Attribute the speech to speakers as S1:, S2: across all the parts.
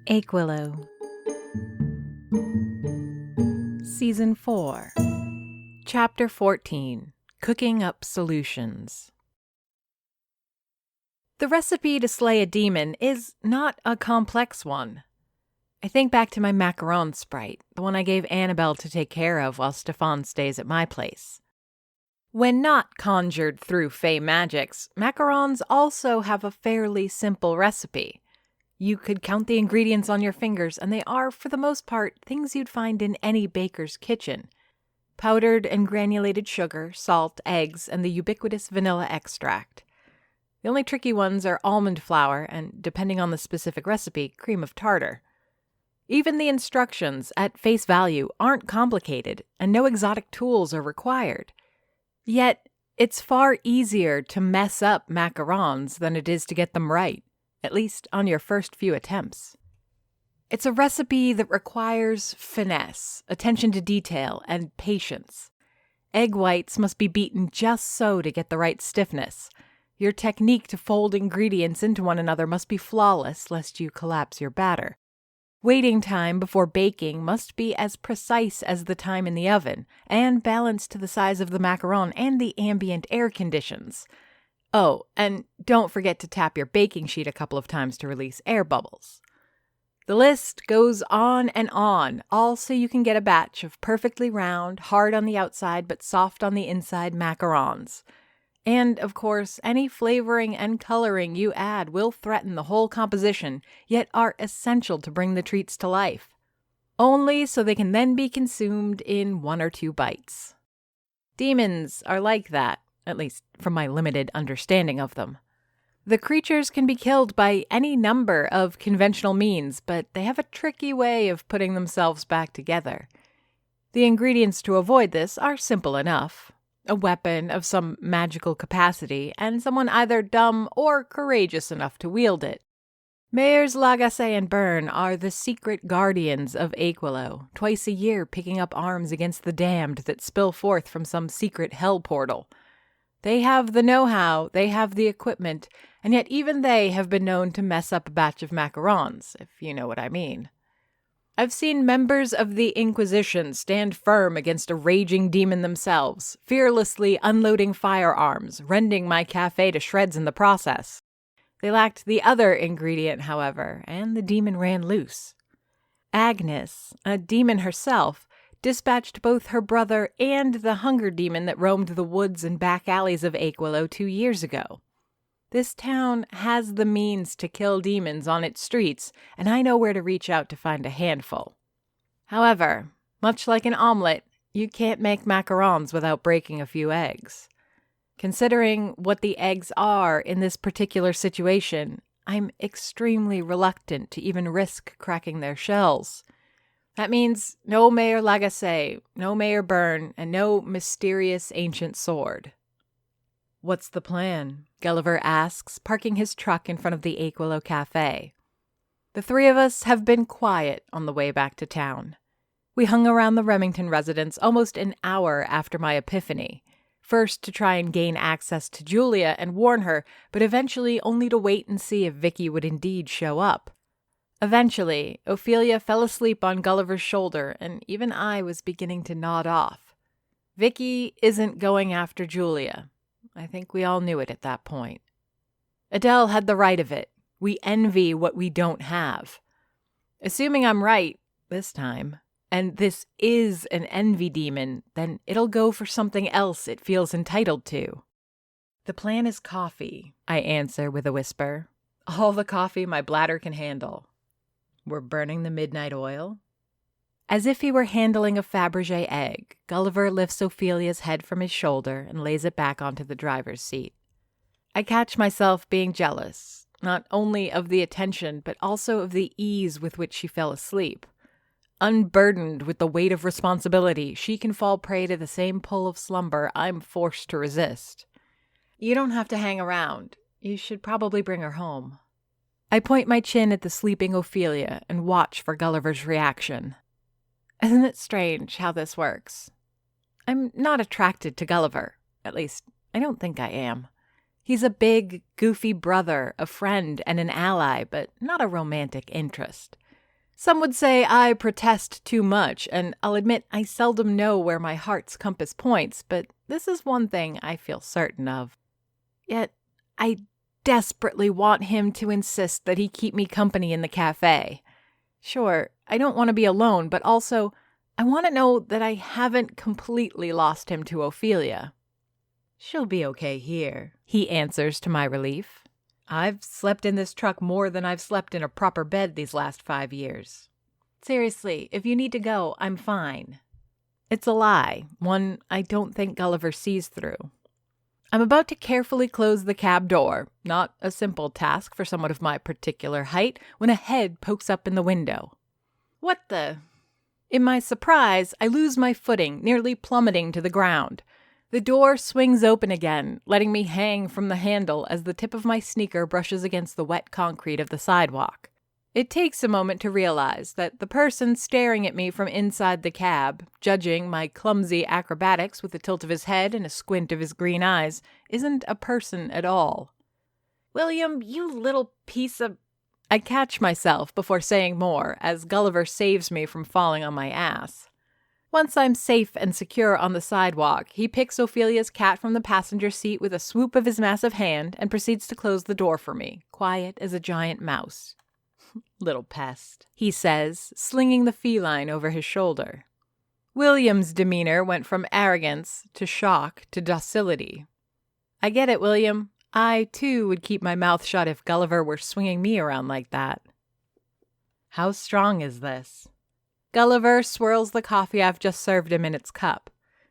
S1: Aquilo, Season 4, Chapter 14, Cooking Up Solutions. The recipe to slay a demon is not a complex one. I think back to my macaron sprite, the one I gave Annabelle to take care of while Stefan stays at my place. When not conjured through fey magics, macarons also have a fairly simple recipe. You could count the ingredients on your fingers, and they are, for the most part, things you'd find in any baker's kitchen. Powdered and granulated sugar, salt, eggs, and the ubiquitous vanilla extract. The only tricky ones are almond flour and, depending on the specific recipe, cream of tartar. Even the instructions, at face value, aren't complicated, and no exotic tools are required. Yet, it's far easier to mess up macarons than it is to get them right. At least on your first few attempts. It's a recipe that requires finesse, attention to detail, and patience. Egg whites must be beaten just so to get the right stiffness. Your technique to fold ingredients into one another must be flawless lest you collapse your batter. Waiting time before baking must be as precise as the time in the oven, and balanced to the size of the macaron and the ambient air conditions. Oh, and don't forget to tap your baking sheet a couple of times to release air bubbles. The list goes on, all so you can get a batch of perfectly round, hard on the outside but soft on the inside macarons. And, of course, any flavoring and coloring you add will threaten the whole composition, yet are essential to bring the treats to life. Only so they can then be consumed in 1 or 2 bites. Demons are like that. At least from my limited understanding of them. The creatures can be killed by any number of conventional means, but they have a tricky way of putting themselves back together. The ingredients to avoid this are simple enough. A weapon of some magical capacity, and someone either dumb or courageous enough to wield it. Mayors Lagasse and Byrne are the secret guardians of Aquilo, twice a year picking up arms against the damned that spill forth from some secret hell portal. They have the know-how, they have the equipment, and yet even they have been known to mess up a batch of macarons, if you know what I mean. I've seen members of the Inquisition stand firm against a raging demon themselves, fearlessly unloading firearms, rending my cafe to shreds in the process. They lacked the other ingredient, however, and the demon ran loose. Agnes, a demon herself, dispatched both her brother and the hunger demon that roamed the woods and back alleys of Aquilo 2 years ago. This town has the means to kill demons on its streets, and I know where to reach out to find a handful. However, much like an omelet, you can't make macarons without breaking a few eggs. Considering what the eggs are in this particular situation, I'm extremely reluctant to even risk cracking their shells. That means no Mayor Lagasse, no Mayor Byrne, and no mysterious ancient sword. "What's the plan?" Gulliver asks, parking his truck in front of the Aquilo Cafe. The 3 of us have been quiet on the way back to town. We hung around the Remington residence almost an hour after my epiphany, first to try and gain access to Julia and warn her, but eventually only to wait and see if Vicky would indeed show up. Eventually, Ophelia fell asleep on Gulliver's shoulder, and even I was beginning to nod off. Vicky isn't going after Julia. I think we all knew it at that point. Adele had the right of it. We envy what we don't have. Assuming I'm right, this time, and this is an envy demon, then it'll go for something else it feels entitled to. "The plan is coffee," I answer with a whisper. "All the coffee my bladder can handle." "We're burning the midnight oil?" As if he were handling a Fabergé egg, Gulliver lifts Ophelia's head from his shoulder and lays it back onto the driver's seat. I catch myself being jealous, not only of the attention, but also of the ease with which she fell asleep. Unburdened with the weight of responsibility, she can fall prey to the same pull of slumber I'm forced to resist. "You don't have to hang around. You should probably bring her home." I point my chin at the sleeping Ophelia and watch for Gulliver's reaction. Isn't it strange how this works? I'm not attracted to Gulliver. At least, I don't think I am. He's a big, goofy brother, a friend, and an ally, but not a romantic interest. Some would say I protest too much, and I'll admit I seldom know where my heart's compass points, but this is one thing I feel certain of. Yet, I desperately want him to insist that he keep me company in the cafe. Sure, I don't want to be alone, but also, I want to know that I haven't completely lost him to Ophelia. She'll be okay here, he answers to my relief. I've slept in this truck more than I've slept in a proper bed these last 5 years. Seriously, if you need to go, I'm fine. It's a lie, one I don't think Gulliver sees through. I'm about to carefully close the cab door, not a simple task for someone of my particular height, when a head pokes up in the window. What the? In my surprise, I lose my footing, nearly plummeting to the ground. The door swings open again, letting me hang from the handle as the tip of my sneaker brushes against the wet concrete of the sidewalk. It takes a moment to realize that the person staring at me from inside the cab, judging my clumsy acrobatics with a tilt of his head and a squint of his green eyes, isn't a person at all. William, you little piece of... I catch myself before saying more as Gulliver saves me from falling on my ass. Once I'm safe and secure on the sidewalk, he picks Ophelia's cat from the passenger seat with a swoop of his massive hand and proceeds to close the door for me, quiet as a giant mouse. Little pest, he says, slinging the feline over his shoulder. William's demeanor went from arrogance to shock to docility. I get it, William. I, too, would keep my mouth shut if Gulliver were swinging me around like that. How strong is this? Gulliver swirls the coffee I've just served him in its cup.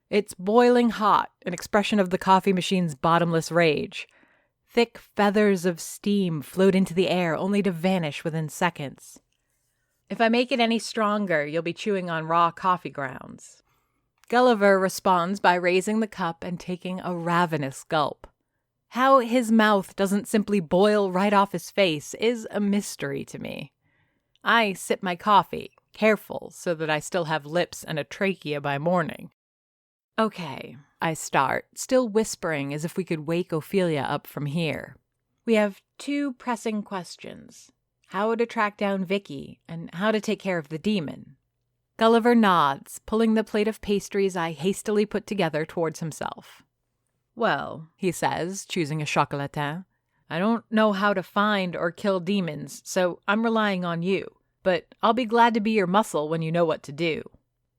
S1: It's boiling hot, an expression of the coffee machine's bottomless rage. Thick feathers of steam float into the air only to vanish within seconds. If I make it any stronger, you'll be chewing on raw coffee grounds. Gulliver responds by raising the cup and taking a ravenous gulp. How his mouth doesn't simply boil right off his face is a mystery to me. I sip my coffee, careful so that I still have lips and a trachea by morning. Okay, I start, still whispering as if we could wake Ophelia up from here. We have 2 pressing questions. How to track down Vicky, and how to take care of the demon. Gulliver nods, pulling the plate of pastries I hastily put together towards himself. Well, he says, choosing a chocolatin, I don't know how to find or kill demons, so I'm relying on you. But I'll be glad to be your muscle when you know what to do.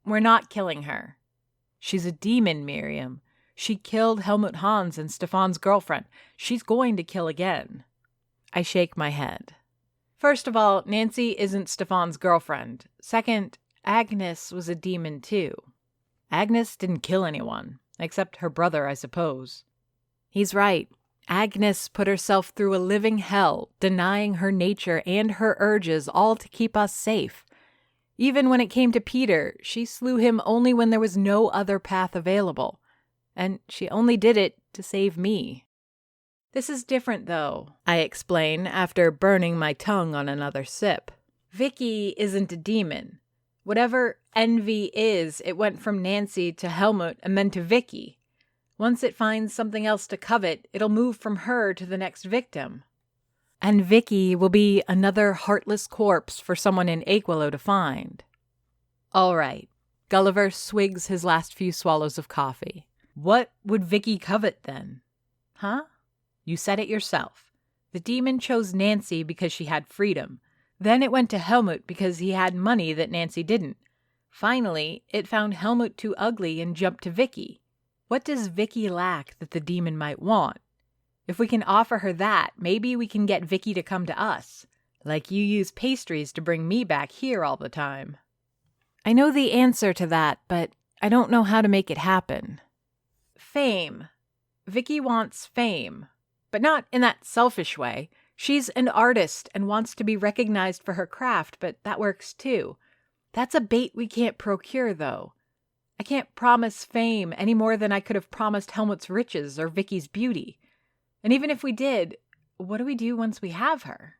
S1: We're not killing her. She's a demon, Miriam. She killed Helmut Hans and Stefan's girlfriend. She's going to kill again. I shake my head. First of all, Nancy isn't Stefan's girlfriend. Second, Agnes was a demon too. Agnes didn't kill anyone, except her brother, I suppose. He's right. Agnes put herself through a living hell, denying her nature and her urges, all to keep us safe. Even when it came to Peter, she slew him only when there was no other path available. And she only did it to save me. This is different, though, I explain after burning my tongue on another sip. Vicky isn't a demon. Whatever envy is, it went from Nancy to Helmut and then to Vicky. Once it finds something else to covet, it'll move from her to the next victim. And Vicky will be another heartless corpse for someone in Aquilo to find. All right. Gulliver swigs his last few swallows of coffee. What would Vicky covet then? Huh? You said it yourself. The demon chose Nancy because she had freedom. Then it went to Helmut because he had money that Nancy didn't. Finally, it found Helmut too ugly and jumped to Vicky. What does Vicky lack that the demon might want? If we can offer her that, maybe we can get Vicky to come to us. Like you use pastries to bring me back here all the time. I know the answer to that, but I don't know how to make it happen. Fame. Vicky wants fame. But not in that selfish way. She's an artist and wants to be recognized for her craft, but that works too. That's a bait we can't procure, though. I can't promise fame any more than I could have promised Helmut's riches or Vicky's beauty. And even if we did, what do we do once we have her?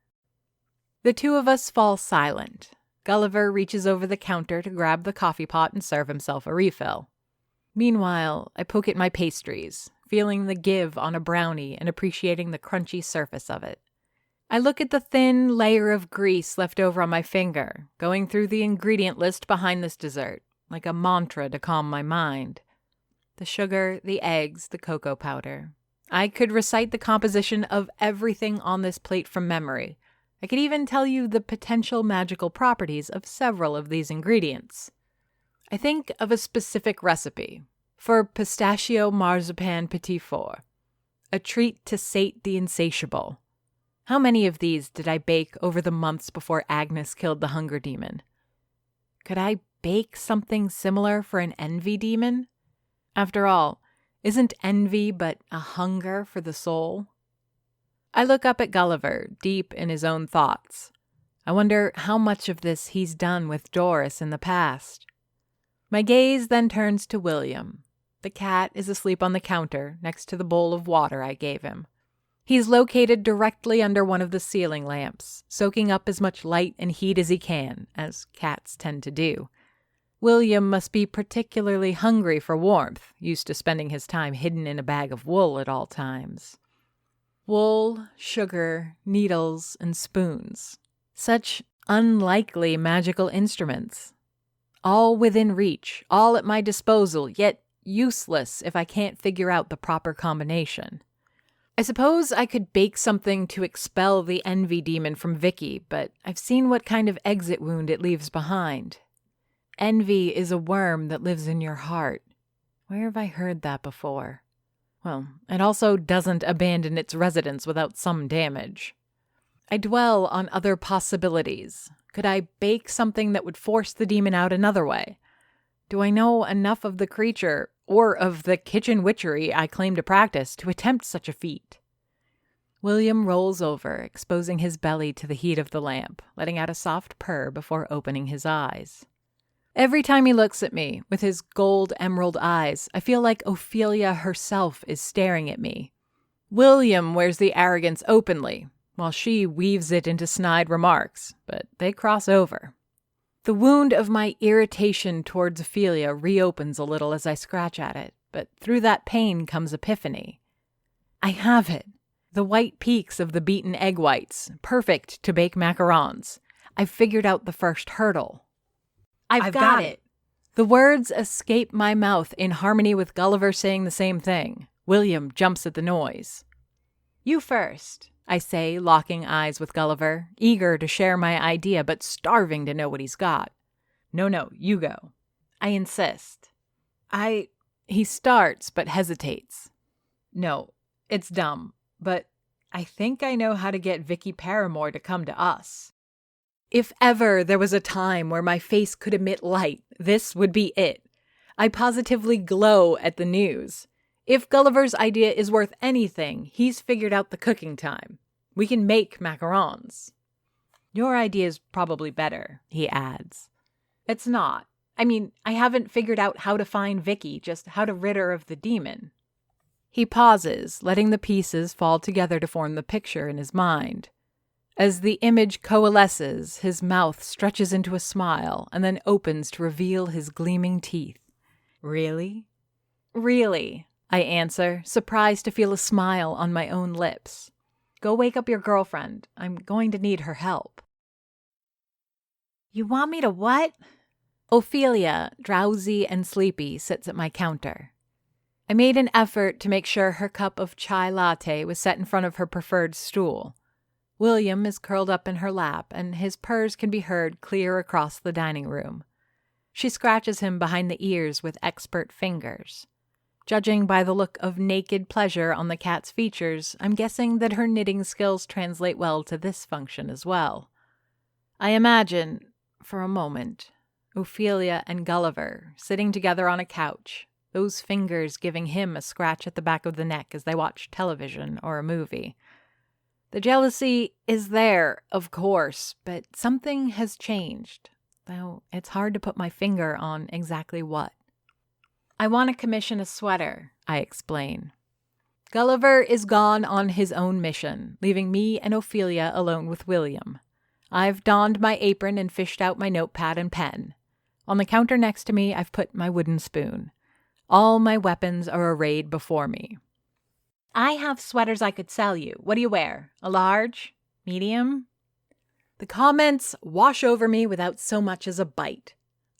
S1: The 2 of us fall silent. Gulliver reaches over the counter to grab the coffee pot and serve himself a refill. Meanwhile, I poke at my pastries, feeling the give on a brownie and appreciating the crunchy surface of it. I look at the thin layer of grease left over on my finger, going through the ingredient list behind this dessert, like a mantra to calm my mind. The sugar, the eggs, the cocoa powder. I could recite the composition of everything on this plate from memory. I could even tell you the potential magical properties of several of these ingredients. I think of a specific recipe for pistachio marzipan petit four, a treat to sate the insatiable. How many of these did I bake over the months before Agnes killed the hunger demon? Could I bake something similar for an envy demon? After all, isn't envy but a hunger for the soul? I look up at Gulliver, deep in his own thoughts. I wonder how much of this he's done with Doris in the past. My gaze then turns to William. The cat is asleep on the counter next to the bowl of water I gave him. He's located directly under one of the ceiling lamps, soaking up as much light and heat as he can, as cats tend to do. William must be particularly hungry for warmth, used to spending his time hidden in a bag of wool at all times. Wool, sugar, needles, and spoons. Such unlikely magical instruments. All within reach, all at my disposal, yet useless if I can't figure out the proper combination. I suppose I could bake something to expel the envy demon from Vicky, but I've seen what kind of exit wound it leaves behind. Envy is a worm that lives in your heart. Where have I heard that before? Well, it also doesn't abandon its residence without some damage. I dwell on other possibilities. Could I bake something that would force the demon out another way? Do I know enough of the creature, or of the kitchen witchery I claim to practice, to attempt such a feat? William rolls over, exposing his belly to the heat of the lamp, letting out a soft purr before opening his eyes. Every time he looks at me, with his gold emerald eyes, I feel like Ophelia herself is staring at me. William wears the arrogance openly, while she weaves it into snide remarks, but they cross over. The wound of my irritation towards Ophelia reopens a little as I scratch at it, but through that pain comes epiphany. I have it. The white peaks of the beaten egg whites, perfect to bake macarons. I've figured out the first hurdle. I've got it. The words escape my mouth in harmony with Gulliver saying the same thing. William jumps at the noise. You first, I say, locking eyes with Gulliver, eager to share my idea but starving to know what he's got. No, you go. I insist. He starts but hesitates. No, it's dumb, but I think I know how to get Vicky Paramore to come to us. If ever there was a time where my face could emit light, this would be it. I positively glow at the news. If Gulliver's idea is worth anything, he's figured out the cooking time. We can make macarons. Your idea is probably better, he adds. It's not. I mean, I haven't figured out how to find Vicky, just how to rid her of the demon. He pauses, letting the pieces fall together to form the picture in his mind. As the image coalesces, his mouth stretches into a smile and then opens to reveal his gleaming teeth. Really? Really, I answer, surprised to feel a smile on my own lips. Go wake up your girlfriend. I'm going to need her help. You want me to what? Ophelia, drowsy and sleepy, sits at my counter. I made an effort to make sure her cup of chai latte was set in front of her preferred stool. William is curled up in her lap, and his purrs can be heard clear across the dining room. She scratches him behind the ears with expert fingers. Judging by the look of naked pleasure on the cat's features, I'm guessing that her knitting skills translate well to this function as well. I imagine, for a moment, Ophelia and Gulliver sitting together on a couch, those fingers giving him a scratch at the back of the neck as they watch television or a movie. The jealousy is there, of course, but something has changed, though it's hard to put my finger on exactly what. I want to commission a sweater, I explain. Gulliver is gone on his own mission, leaving me and Ophelia alone with William. I've donned my apron and fished out my notepad and pen. On the counter next to me, I've put my wooden spoon. All my weapons are arrayed before me. I have sweaters I could sell you. What do you wear? A large? Medium? The comments wash over me without so much as a bite.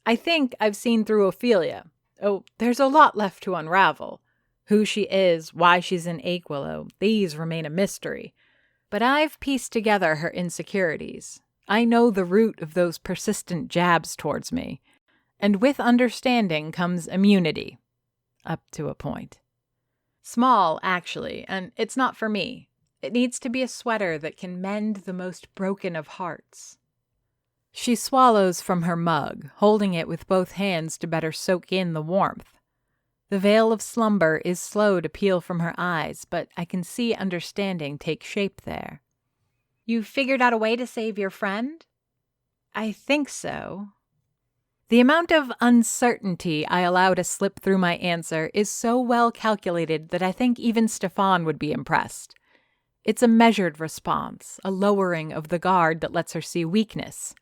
S1: I think I've seen through Ophelia. Oh, there's a lot left to unravel. Who she is, why she's in Aquilo, these remain a mystery. But I've pieced together her insecurities. I know the root of those persistent jabs towards me. And with understanding comes immunity. Up to a point. Small, actually, and it's not for me. It needs to be a sweater that can mend the most broken of hearts. She swallows from her mug, holding it with both hands to better soak in the warmth. The veil of slumber is slow to peel from her eyes, but I can see understanding take shape there. You figured out a way to save your friend? I think so. The amount of uncertainty I allow to slip through my answer is so well calculated that I think even Stefan would be impressed. It's a measured response, a lowering of the guard that lets her see weakness.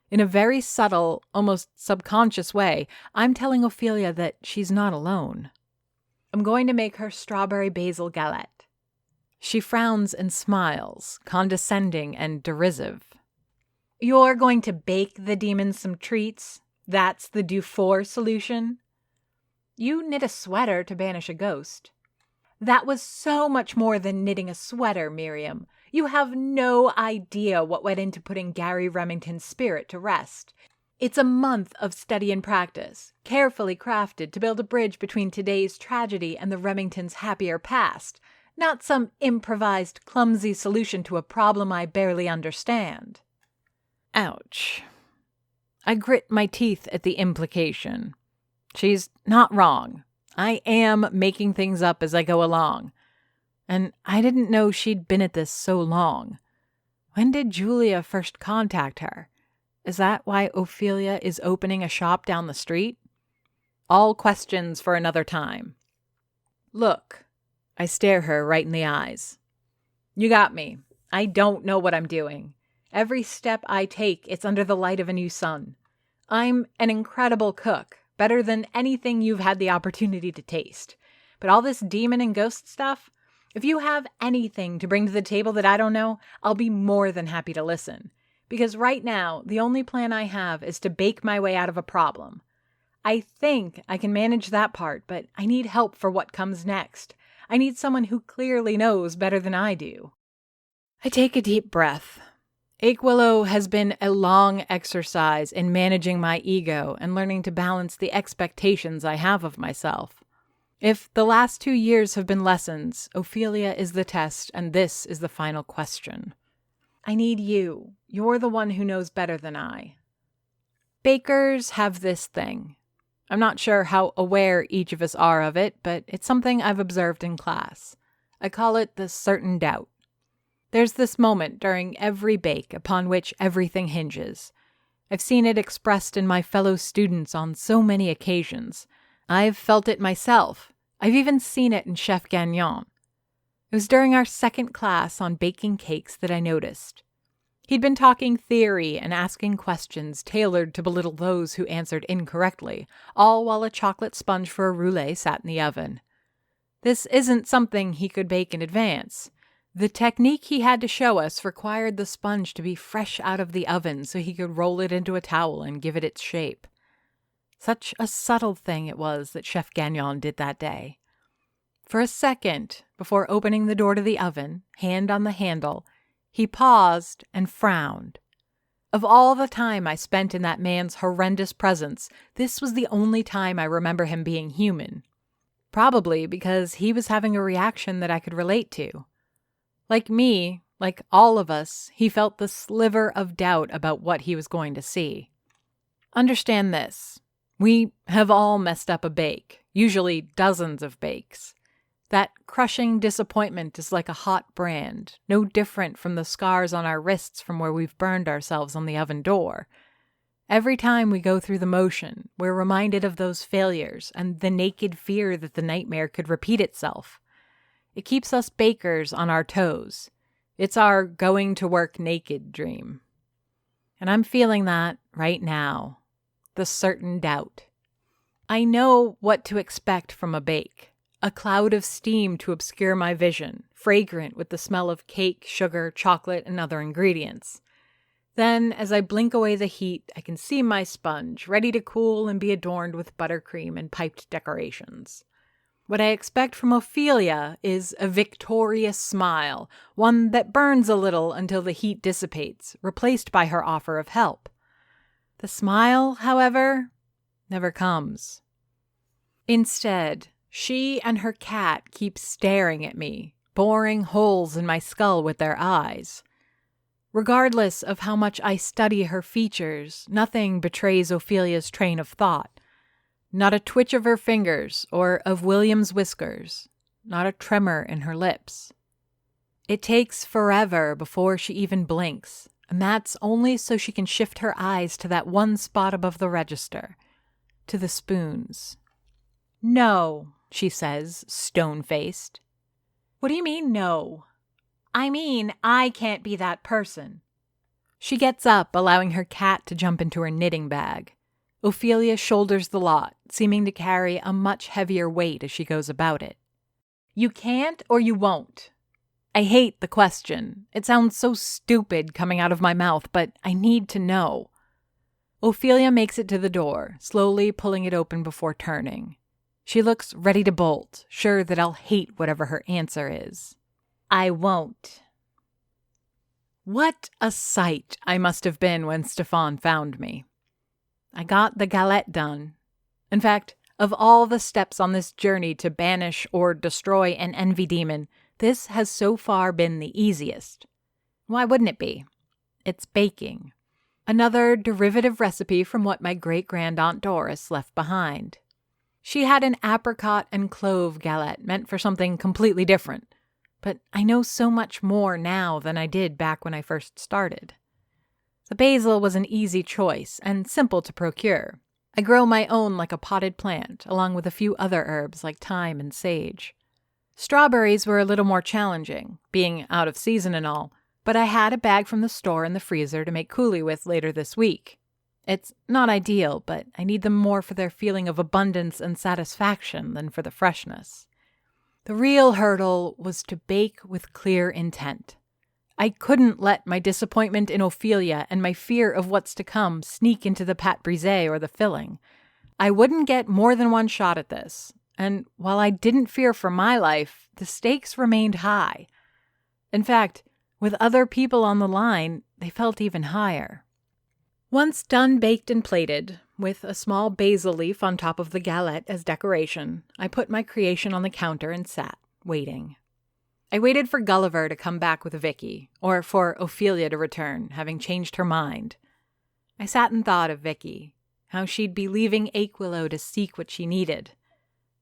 S1: In a very subtle, almost subconscious way, I'm telling Ophelia that she's not alone. I'm going to make her strawberry basil galette. She frowns and smiles, condescending and derisive. You're going to bake the demons some treats? That's the Dufour solution? You knit a sweater to banish a ghost. That was so much more than knitting a sweater, Miriam. You have no idea what went into putting Gary Remington's spirit to rest. It's a month of study and practice, carefully crafted to build a bridge between today's tragedy and the Remingtons' happier past, not some improvised, clumsy solution to a problem I barely understand. Ouch. I grit my teeth at the implication. She's not wrong. I am making things up as I go along. And I didn't know she'd been at this so long. When did Julia first contact her? Is that why Ophelia is opening a shop down the street? All questions for another time. Look, I stare her right in the eyes. You got me. I don't know what I'm doing. Every step I take, it's under the light of a new sun. I'm an incredible cook, better than anything you've had the opportunity to taste. But all this demon and ghost stuff, if you have anything to bring to the table that I don't know, I'll be more than happy to listen. Because right now, the only plan I have is to bake my way out of a problem. I think I can manage that part, but I need help for what comes next. I need someone who clearly knows better than I do. I take a deep breath. Aquilo has been a long exercise in managing my ego and learning to balance the expectations I have of myself. If the last 2 years have been lessons, Ophelia is the test, and this is the final question. I need you. You're the one who knows better than I. Bakers have this thing. I'm not sure how aware each of us are of it, but it's something I've observed in class. I call it the certain doubt. There's this moment during every bake upon which everything hinges. I've seen it expressed in my fellow students on so many occasions. I've felt it myself. I've even seen it in Chef Gagnon. It was during our second class on baking cakes that I noticed. He'd been talking theory and asking questions tailored to belittle those who answered incorrectly, all while a chocolate sponge for a roulé sat in the oven. This isn't something he could bake in advance. The technique he had to show us required the sponge to be fresh out of the oven so he could roll it into a towel and give it its shape. Such a subtle thing it was that Chef Gagnon did that day. For a second, before opening the door to the oven, hand on the handle, he paused and frowned. Of all the time I spent in that man's horrendous presence, this was the only time I remember him being human. Probably because he was having a reaction that I could relate to. Like me, like all of us, he felt the sliver of doubt about what he was going to see. Understand this. We have all messed up a bake, usually dozens of bakes. That crushing disappointment is like a hot brand, no different from the scars on our wrists from where we've burned ourselves on the oven door. Every time we go through the motion, we're reminded of those failures and the naked fear that the nightmare could repeat itself. It keeps us bakers on our toes. It's our going to work naked dream. And I'm feeling that right now. The certain doubt. I know what to expect from a bake. a cloud of steam to obscure my vision, fragrant with the smell of cake, sugar, chocolate, and other ingredients. Then, as I blink away the heat, I can see my sponge, ready to cool and be adorned with buttercream and piped decorations. What I expect from Ophelia is a victorious smile, one that burns a little until the heat dissipates, replaced by her offer of help. The smile, however, never comes. Instead, she and her cat keep staring at me, boring holes in my skull with their eyes. Regardless of how much I study her features, nothing betrays Ophelia's train of thought. Not a twitch of her fingers or of William's whiskers, not a tremor in her lips. It takes forever before she even blinks, and that's only so she can shift her eyes to that one spot above the register, to the spoons. "No," she says, stone-faced. "What do you mean, no?" "I mean, I can't be that person." She gets up, allowing her cat to jump into her knitting bag. Ophelia shoulders the lot, seeming to carry a much heavier weight as she goes about it. "You can't or you won't." I hate the question. It sounds so stupid coming out of my mouth, but I need to know. Ophelia makes it to the door, slowly pulling it open before turning. She looks ready to bolt, sure that I'll hate whatever her answer is. "I won't." What a sight I must have been when Stefan found me. I got the galette done. In fact, of all the steps on this journey to banish or destroy an envy demon, this has so far been the easiest. Why wouldn't it be? It's baking. Another derivative recipe from what my great-grand-aunt Doris left behind. She had an apricot and clove galette meant for something completely different. But I know so much more now than I did back when I first started. The basil was an easy choice and simple to procure. I grow my own like a potted plant, along with a few other herbs like thyme and sage. Strawberries were a little more challenging, being out of season and all, but I had a bag from the store in the freezer to make coulis with later this week. It's not ideal, but I need them more for their feeling of abundance and satisfaction than for the freshness. The real hurdle was to bake with clear intent. I couldn't let my disappointment in Ophelia and my fear of what's to come sneak into the pâte brisée or the filling. I wouldn't get more than one shot at this, and while I didn't fear for my life, the stakes remained high. In fact, with other people on the line, they felt even higher. Once done baked and plated, with a small basil leaf on top of the galette as decoration, I put my creation on the counter and sat, waiting. I waited for Gulliver to come back with Vicky, or for Ophelia to return, having changed her mind. I sat and thought of Vicky, how she'd be leaving Aquilo to seek what she needed.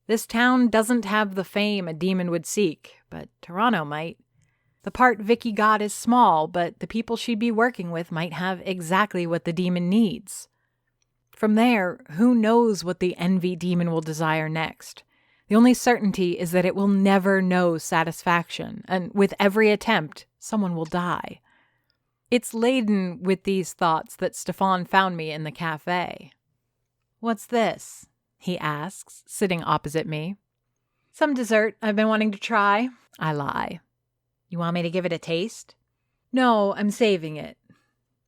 S1: This town doesn't have the fame a demon would seek, but Toronto might. The part Vicky got is small, but the people she'd be working with might have exactly what the demon needs. From there, who knows what the envy demon will desire next? The only certainty is that it will never know satisfaction, and with every attempt, someone will die. It's laden with these thoughts that Stefan found me in the cafe. "What's this?" he asks, sitting opposite me. "Some dessert I've been wanting to try," I lie. "You want me to give it a taste?" "No, I'm saving it."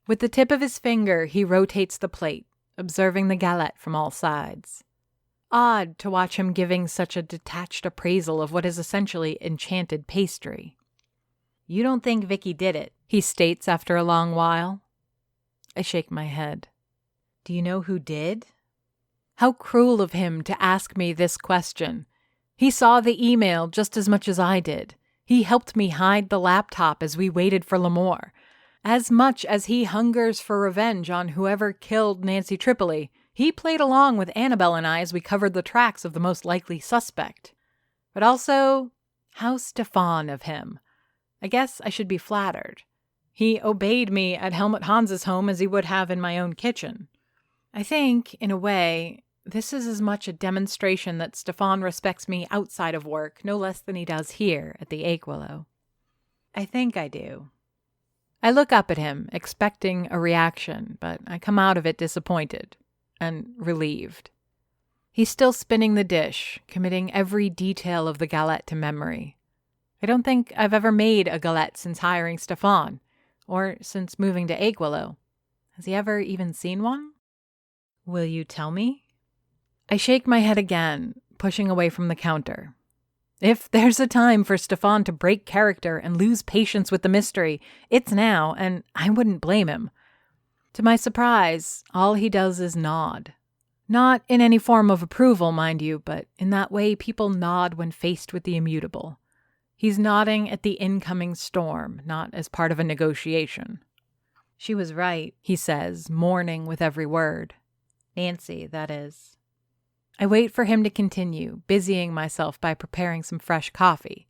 S1: With the tip of his finger, he rotates the plate, observing the galette from all sides. Odd to watch him giving such a detached appraisal of what is essentially enchanted pastry. "You don't think Vicky did it," he states after a long while. I shake my head. "Do you know who did?" How cruel of him to ask me this question. He saw the email just as much as I did. He helped me hide the laptop as we waited for Lamore. As much as he hungers for revenge on whoever killed Nancy Tripoli, he played along with Annabelle and I as we covered the tracks of the most likely suspect. But also, how Stefan of him. I guess I should be flattered. He obeyed me at Helmut Hans's home as he would have in my own kitchen. I think, in a way, this is as much a demonstration that Stefan respects me outside of work, no less than he does here at the Aquilo. I think I do. I look up at him, expecting a reaction, but I come out of it disappointed and relieved. He's still spinning the dish, committing every detail of the galette to memory. I don't think I've ever made a galette since hiring Stefan, or since moving to Aguilo. Has he ever even seen one? Will you tell me? I shake my head again, pushing away from the counter. If there's a time for Stefan to break character and lose patience with the mystery, it's now, and I wouldn't blame him. To my surprise, all he does is nod. Not in any form of approval, mind you, but in that way people nod when faced with the immutable. He's nodding at the incoming storm, not as part of a negotiation. She was right, he says, mourning with every word. Nancy, that is. I wait for him to continue, busying myself by preparing some fresh coffee.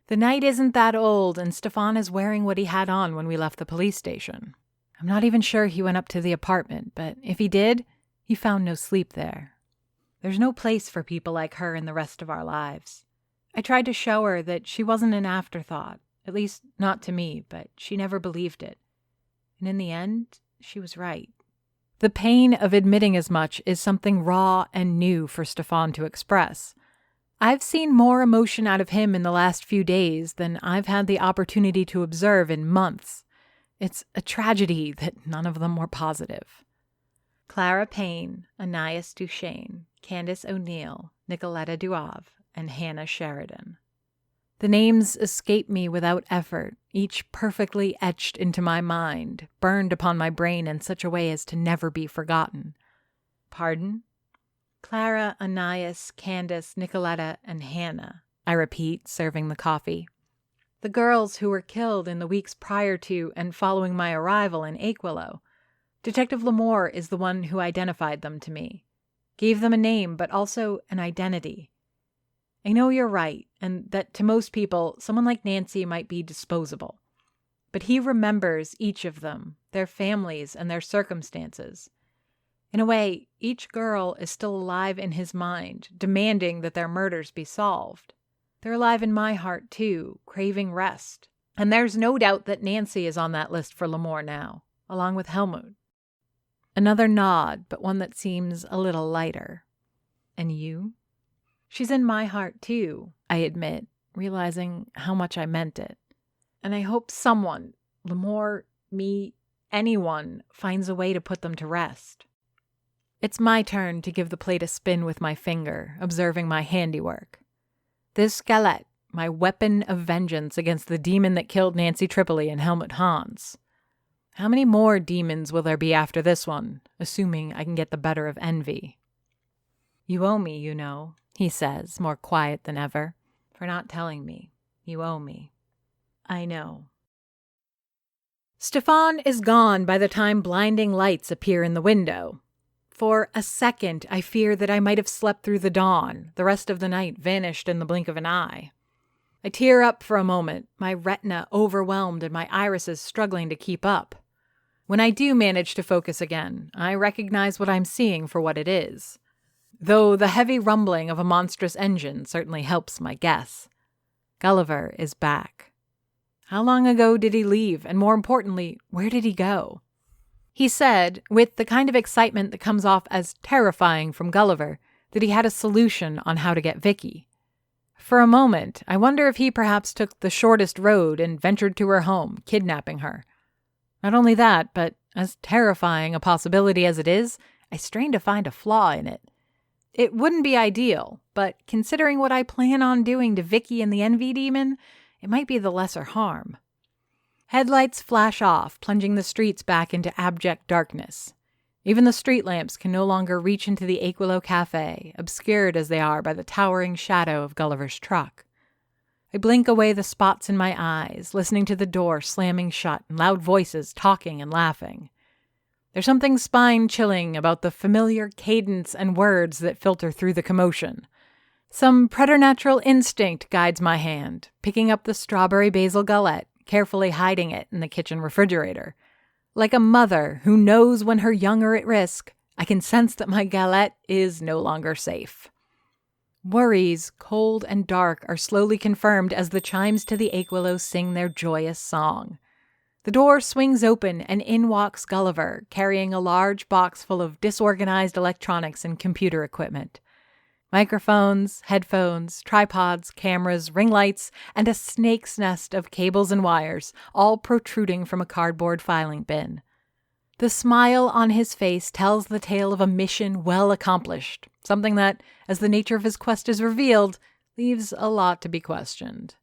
S1: The night isn't that old, and Stefan is wearing what he had on when we left the police station. I'm not even sure he went up to the apartment, but if he did, he found no sleep there. There's no place for people like her in the rest of our lives. I tried to show her that she wasn't an afterthought, at least not to me, but she never believed it. And in the end, she was right. The pain of admitting as much is something raw and new for Stefan to express. I've seen more emotion out of him in the last few days than I've had the opportunity to observe in months. It's a tragedy that none of them were positive. Clara Payne, Anais Duchesne, Candace O'Neill, Nicoletta Duave, and Hannah Sheridan. The names escape me without effort, each perfectly etched into my mind, burned upon my brain in such a way as to never be forgotten. Pardon? Clara, Anais, Candace, Nicoletta, and Hannah, I repeat, serving the coffee. The girls who were killed in the weeks prior to and following my arrival in Aguilo. Detective Lamore is the one who identified them to me. Gave them a name, but also an identity. I know you're right, and that to most people, someone like Nancy might be disposable. But he remembers each of them, their families, and their circumstances. In a way, each girl is still alive in his mind, demanding that their murders be solved. They're alive in my heart, too, craving rest. And there's no doubt that Nancy is on that list for Lamore now, along with Helmut. Another nod, but one that seems a little lighter. And you? She's in my heart, too, I admit, realizing how much I meant it. And I hope someone, Lamore, me, anyone, finds a way to put them to rest. It's my turn to give the plate a spin with my finger, observing my handiwork. This galette, my weapon of vengeance against the demon that killed Nancy Tripoli and Helmut Hans. How many more demons will there be after this one, assuming I can get the better of envy? You owe me, you know, he says, more quiet than ever, for not telling me. You owe me. I know. Stefan is gone by the time blinding lights appear in the window. For a second, I fear that I might have slept through the dawn. The rest of the night vanished in the blink of an eye. I tear up for a moment, my retina overwhelmed and my irises struggling to keep up. When I do manage to focus again, I recognize what I'm seeing for what it is. Though the heavy rumbling of a monstrous engine certainly helps my guess. Gulliver is back. How long ago did he leave, and more importantly, where did he go? He said, with the kind of excitement that comes off as terrifying from Gulliver, that he had a solution on how to get Vicky. For a moment, I wonder if he perhaps took the shortest road and ventured to her home, kidnapping her. Not only that, but as terrifying a possibility as it is, I strain to find a flaw in it. It wouldn't be ideal, but considering what I plan on doing to Vicky and the Envy Demon, it might be the lesser harm. Headlights flash off, plunging the streets back into abject darkness. Even the street lamps can no longer reach into the Aguilo Cafe, obscured as they are by the towering shadow of Gulliver's truck. I blink away the spots in my eyes, listening to the door slamming shut and loud voices talking and laughing. There's something spine-chilling about the familiar cadence and words that filter through the commotion. Some preternatural instinct guides my hand, picking up the strawberry basil galette, carefully hiding it in the kitchen refrigerator. Like a mother who knows when her young are at risk, I can sense that my galette is no longer safe. Worries, cold and dark, are slowly confirmed as the chimes to the Aguilos sing their joyous song. The door swings open and in walks Gulliver, carrying a large box full of disorganized electronics and computer equipment. Microphones, headphones, tripods, cameras, ring lights, and a snake's nest of cables and wires, all protruding from a cardboard filing bin. The smile on his face tells the tale of a mission well accomplished, something that, as the nature of his quest is revealed, leaves a lot to be questioned.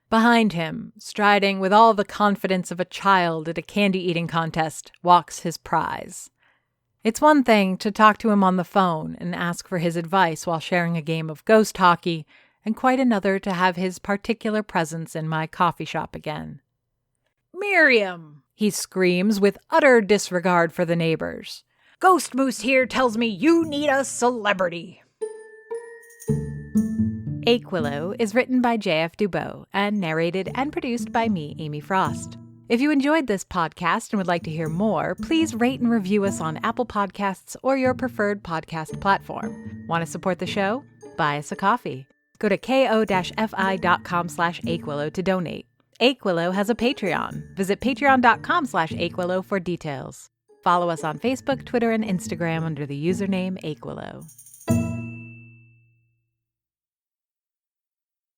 S1: Behind him, striding with all the confidence of a child at a candy-eating contest, walks his prize. It's one thing to talk to him on the phone and ask for his advice while sharing a game of ghost hockey, and quite another to have his particular presence in my coffee shop again. "Miriam!" he screams with utter disregard for the neighbors. "Ghost Moose here tells me you need a celebrity." Aquilo is written by J.F. Dubow and narrated and produced by me, Amy Frost. If you enjoyed this podcast and would like to hear more, please rate and review us on Apple Podcasts or your preferred podcast platform. Want to support the show? Buy us a coffee. Go to ko-fi.com/Aquilo to donate. Aquilo has a Patreon. Visit patreon.com/Aquilo for details. Follow us on Facebook, Twitter, and Instagram under the username Aquilo.